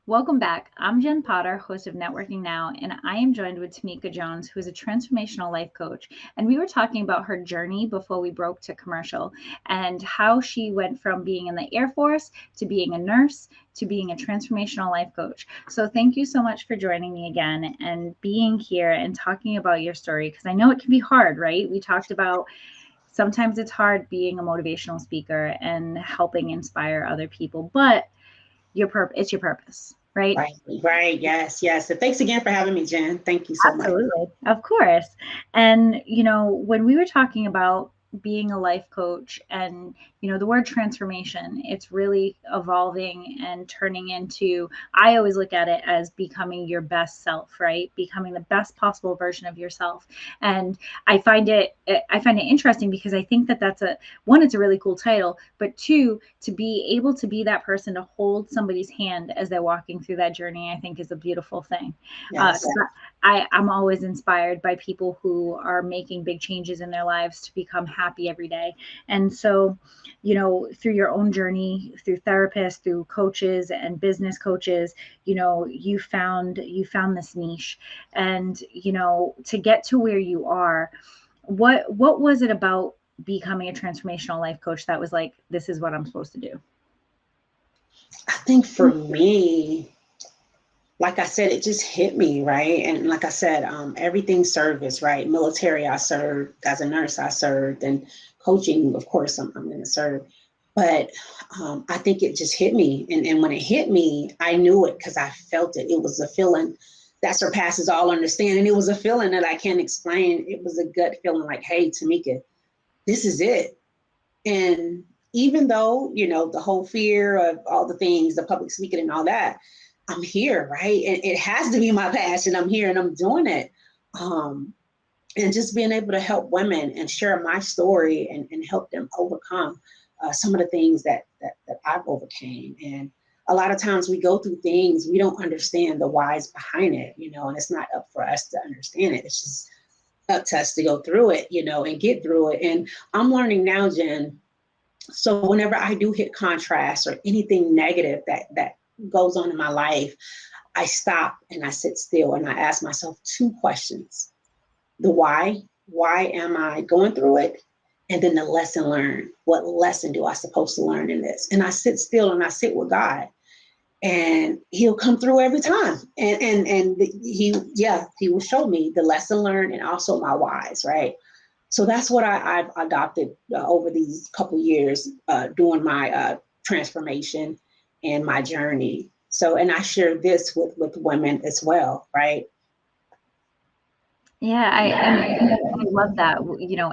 Welcome back. I'm Jen Potter, host of Networking Now, and I am joined with Tamika Jones, who is a transformational life coach. And we were talking about her journey before we broke to commercial and how she went from being in the Air Force to being a nurse to being a transformational life coach. So thank you so much for joining me again and being here and talking about your story, because I know it can be hard, right? We talked about sometimes it's hard being a motivational speaker and helping inspire other people, but it's your purpose, right? Right. Yes. And thanks again for having me, Jen. Thank you so much. Absolutely. Of course. And, when we were talking about being a life coach and, the word transformation, it's really evolving and turning into, I always look at it as becoming your best self, right? Becoming the best possible version of yourself. And I find it interesting because I think that that's one, it's a really cool title, but two, to be able to be that person to hold somebody's hand as they're walking through that journey, I think is a beautiful thing. Yes. 'Cause I'm always inspired by people who are making big changes in their lives to become happy every day. And so, through your own journey, through therapists, through coaches and business coaches, you found this niche. And, to get to where you are, what was it about becoming a transformational life coach that was like, this is what I'm supposed to do? I think for me, like I said, it just hit me, right? And like I said, everything service, right? Military, I served. As a nurse, I served. And coaching, of course, I'm going to serve. But I think it just hit me. And when it hit me, I knew it because I felt it. It was a feeling that surpasses all understanding. It was a feeling that I can't explain. It was a gut feeling like, hey, Tamika, this is it. And even though, the whole fear of all the things, the public speaking and all that, I'm here, right? And it has to be my passion. I'm here and I'm doing it. Um, and just being able to help women and share my story and help them overcome some of the things that I've overcame. And a lot of times we go through things, we don't understand the whys behind it, and it's not up for us to understand it. It's just up to us to go through it, and get through it. And I'm learning now, Jen. So whenever I do hit contrast or anything negative that goes on in my life, I stop and I sit still and I ask myself two questions. The why am I going through it? And then the lesson learned. What lesson do I supposed to learn in this? And I sit still and I sit with God. And he'll come through every time. And he will show me the lesson learned and also my whys, right? So that's what I've adopted over these couple years doing my transformation and my journey. So, and I share this with women as well, right? Yeah, I love that,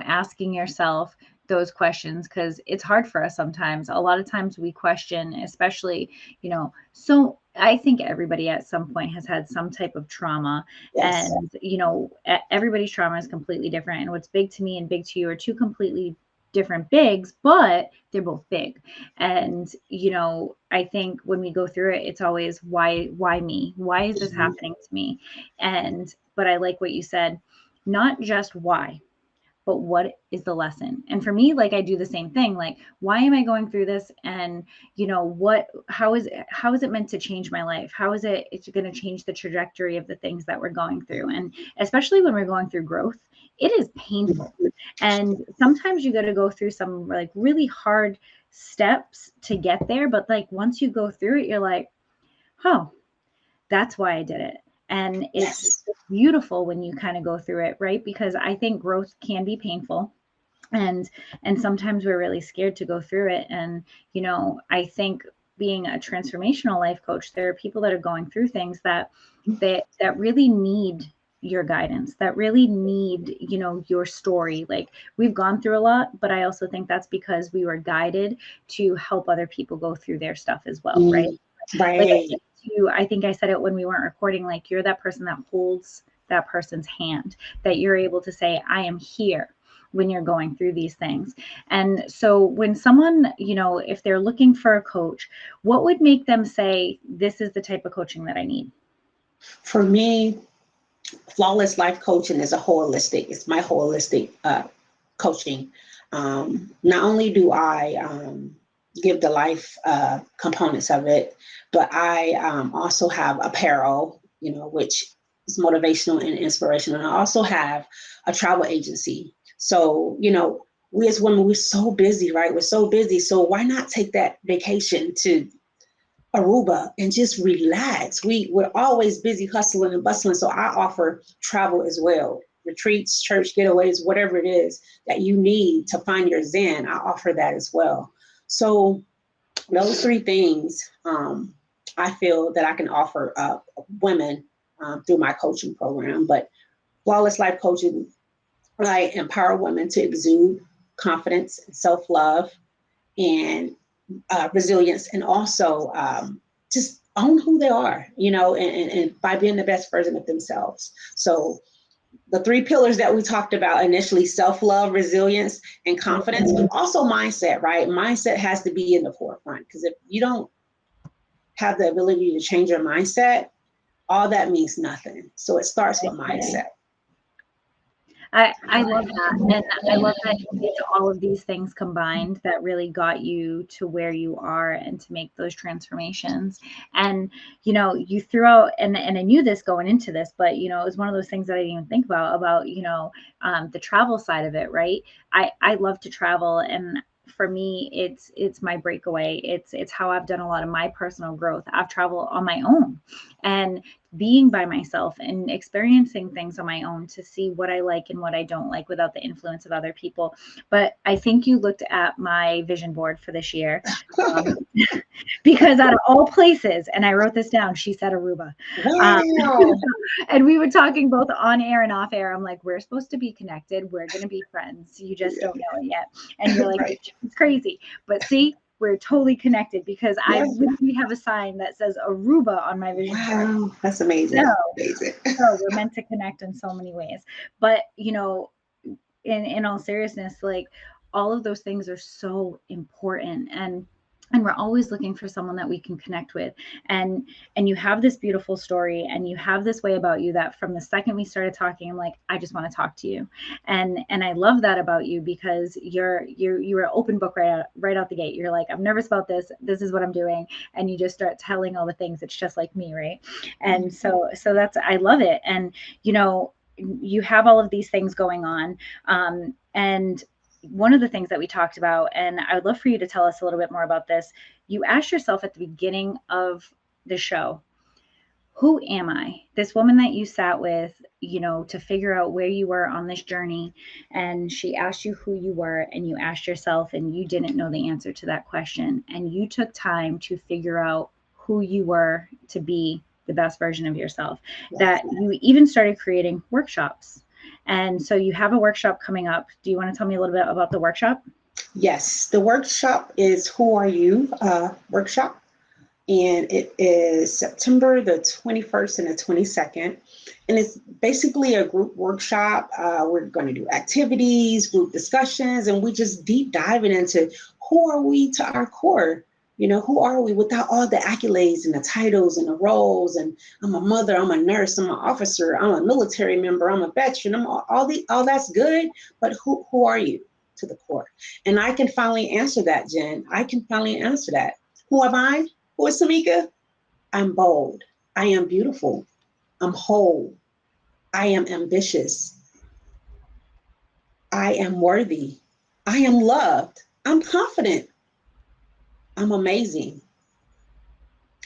asking yourself those questions, because it's hard for us sometimes. A lot of times we question, especially, so I think everybody at some point has had some type of trauma, Yes. and, everybody's trauma is completely different. And what's big to me and big to you are two completely different bigs, but they're both big. And, I think when we go through it, it's always why me? Why is this Mhm. happening to me? But I like what you said, not just why, but what is the lesson? And for me, like, I do the same thing. Like, why am I going through this? And, how is it meant to change my life? How is it's going to change the trajectory of the things that we're going through? And especially when we're going through growth, it is painful. And sometimes you got to go through some like really hard steps to get there. But like, once you go through it, you're like, oh, that's why I did it. And it's Yes. beautiful when you kind of go through it, right? Because I think growth can be painful. And sometimes we're really scared to go through it. And, I think being a transformational life coach, there are people that are going through things that really need your guidance, that really need, your story. Like, we've gone through a lot, but I also think that's because we were guided to help other people go through their stuff as well, right? Mm, Like right. I think I said it when we weren't recording, like, you're that person that holds that person's hand, that you're able to say, I am here when you're going through these things. And so when someone, if they're looking for a coach, what would make them say, this is the type of coaching that I need? For me, flawless life coaching is a holistic. It's my holistic coaching. Not only do I give the life components of it. But I also have apparel, which is motivational and inspirational. And I also have a travel agency. So, we as women, we're so busy, right? We're so busy. So why not take that vacation to Aruba and just relax? We're always busy hustling and bustling. So I offer travel as well. Retreats, church getaways, whatever it is that you need to find your zen, I offer that as well. So those three things I feel that I can offer women through my coaching program. But Flawless Life Coaching, I empower women to exude confidence, self-love, and resilience, and also just own who they are, and by being the best version of themselves. So the three pillars that we talked about initially: self-love, resilience, and confidence, but also mindset, right? Mindset has to be in the forefront, because if you don't have the ability to change your mindset, all that means nothing. So it starts with mindset. I love that. And I love that it's all of these things combined that really got you to where you are and to make those transformations. And, you threw out, and I knew this going into this, but, it was one of those things that I didn't even think about, the travel side of it, right? I love to travel, and for me, it's my breakaway. It's how I've done a lot of my personal growth. I've traveled on my own, and being by myself and experiencing things on my own to see what I like and what I don't like without the influence of other people. But I think you looked at my vision board for this year, because out of all places, and I wrote this down, she said Aruba. Wow. And we were talking both on air and off air. I'm like, we're supposed to be connected. We're going to be friends. You just don't know it yet. And you're like, Right. it's crazy. But see, we're totally connected, because I Yes. literally have a sign that says Aruba on my vision board. Wow, that's amazing. So, Amazing. so we're meant to connect in so many ways. But, in all seriousness, like, all of those things are so important, and we're always looking for someone that we can connect with. And you have this beautiful story, and you have this way about you that from the second we started talking, I'm like, I just want to talk to you. And I love that about you, because you're an open book right out the gate. You're like, I'm nervous about this. This is what I'm doing. And you just start telling all the things. It's just like me, right? And so that's, I love it. And you have all of these things going on. And one of the things that we talked about, and I would love for you to tell us a little bit more about this. You asked yourself at the beginning of the show, who am I? This woman that you sat with, to figure out where you were on this journey. And she asked you who you were, and you asked yourself, and you didn't know the answer to that question. And you took time to figure out who you were to be the best version of yourself, that you even started creating workshops. And so you have a workshop coming up. Do you want to tell me a little bit about the workshop? Yes, the workshop is Who Are You workshop. And it is September the 21st and the 22nd. And it's basically a group workshop. We're going to do activities, group discussions, and we just deep diving into who are we to our core. Who are we without all the accolades and the titles and the roles? And I'm a mother, I'm a nurse, I'm an officer, I'm a military member, I'm a veteran, I'm all that's good. But who are you to the core? And I can finally answer that, Jen. I can finally answer that. Who am I? Who is Tamika? I'm bold. I am beautiful. I'm whole. I am ambitious. I am worthy. I am loved. I'm confident. I'm amazing.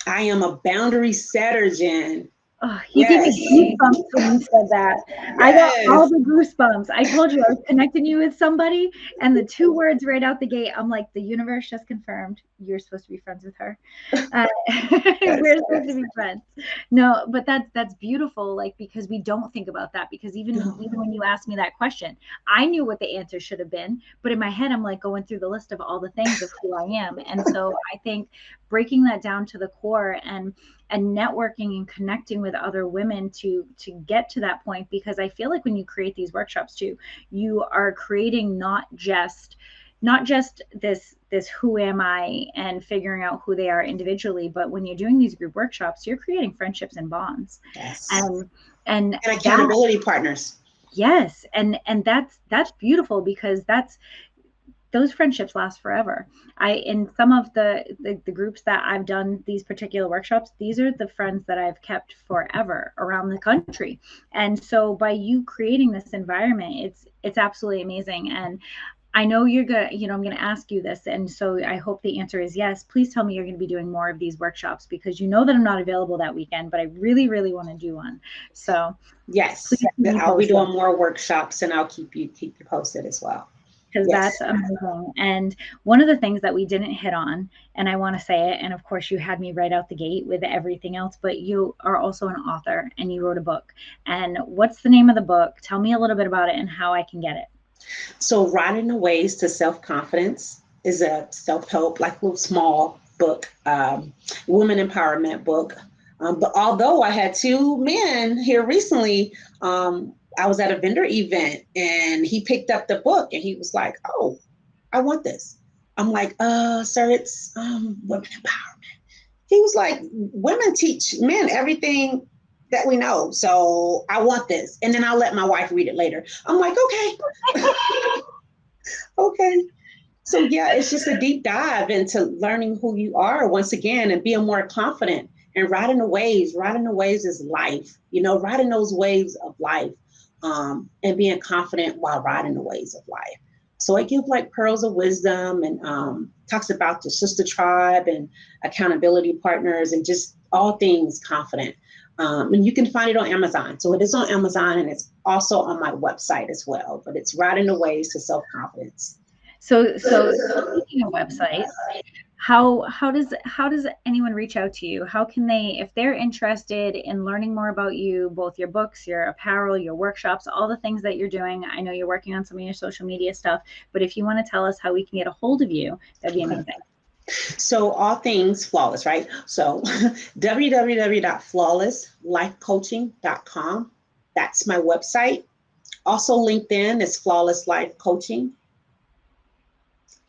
I am a boundary setter, Jen. Oh, you gave me goosebumps when you said that. I got all the goosebumps. I told you I was connecting you with somebody, and the two words right out the gate, I'm like, the universe just confirmed you're supposed to be friends with her. We're supposed to be friends. No, but that's beautiful. Like, because we don't think about that. Because even when you asked me that question, I knew what the answer should have been, but in my head, I'm like going through the list of all the things of who I am. And so I think breaking that down to the core, and networking and connecting with other women to get to that point, because I feel like when you create these workshops too, you are creating not just this who am I and figuring out who they are individually, but when you're doing these group workshops, you're creating friendships and bonds. Yes. And accountability partners. Yes. And that's beautiful, because those friendships last forever. In some of the groups that I've done these particular workshops, these are the friends that I've kept forever around the country. And so by you creating this environment, it's absolutely amazing. And I know you're gonna, I'm gonna ask you this, and so I hope the answer is yes. Please tell me you're gonna be doing more of these workshops, because you know that I'm not available that weekend, but I really, really want to do one. So yes, I'll be doing more workshops, and I'll keep you posted as well. Because that's amazing. And one of the things that we didn't hit on, and I want to say it, and of course you had me right out the gate with everything else, but you are also an author and you wrote a book. And what's the name of the book? Tell me a little bit about it and how I can get it. So Riding the Waves to Self-Confidence is a self-help, like little small book, women empowerment book. But although I had two men here recently, I was at a vendor event and he picked up the book and he was like, "Oh, I want this." I'm like, "Sir, it's women empowerment." He was like, "Women teach men everything that we know, so I want this, and then I'll let my wife read it later." I'm like, "Okay." Okay. So yeah, it's just a deep dive into learning who you are once again and being more confident and riding the waves. Riding the waves is life, riding those waves of life, and being confident while riding the waves of life. So it gives like pearls of wisdom and talks about the sister tribe and accountability partners and just all things confident. And you can find it on Amazon. So it is on Amazon and it's also on my website as well, but it's Riding the Waves to Self-Confidence. So speaking of websites, how does anyone reach out to you? How can they, if they're interested in learning more about you, both your books, your apparel, your workshops, all the things that you're doing? I know you're working on some of your social media stuff, but if you want to tell us how we can get a hold of you, that'd be amazing. So all things flawless, right? So www.flawlesslifecoaching.com. That's my website. Also LinkedIn is Flawless Life Coaching.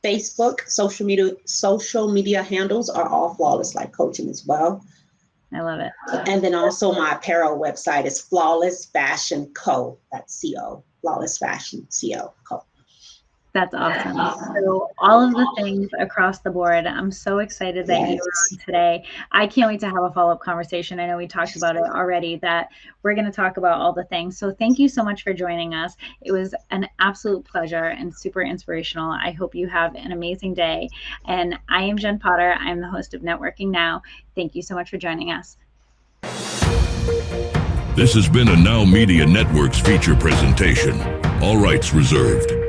Facebook, social media handles are all Flawless Life Coaching as well. I love it. And then also my apparel website is Flawless Fashion Co. That's CO. Flawless Fashion CO. Co. That's awesome. So all of the things across the board, I'm so excited that you were on today. I can't wait to have a follow-up conversation. I know we talked about it already, that we're going to talk about all the things. So thank you so much for joining us. It was an absolute pleasure and super inspirational. I hope you have an amazing day. And I am Jen Potter. I'm the host of Networking Now. Thank you so much for joining us. This has been a Now Media Networks feature presentation. All rights reserved.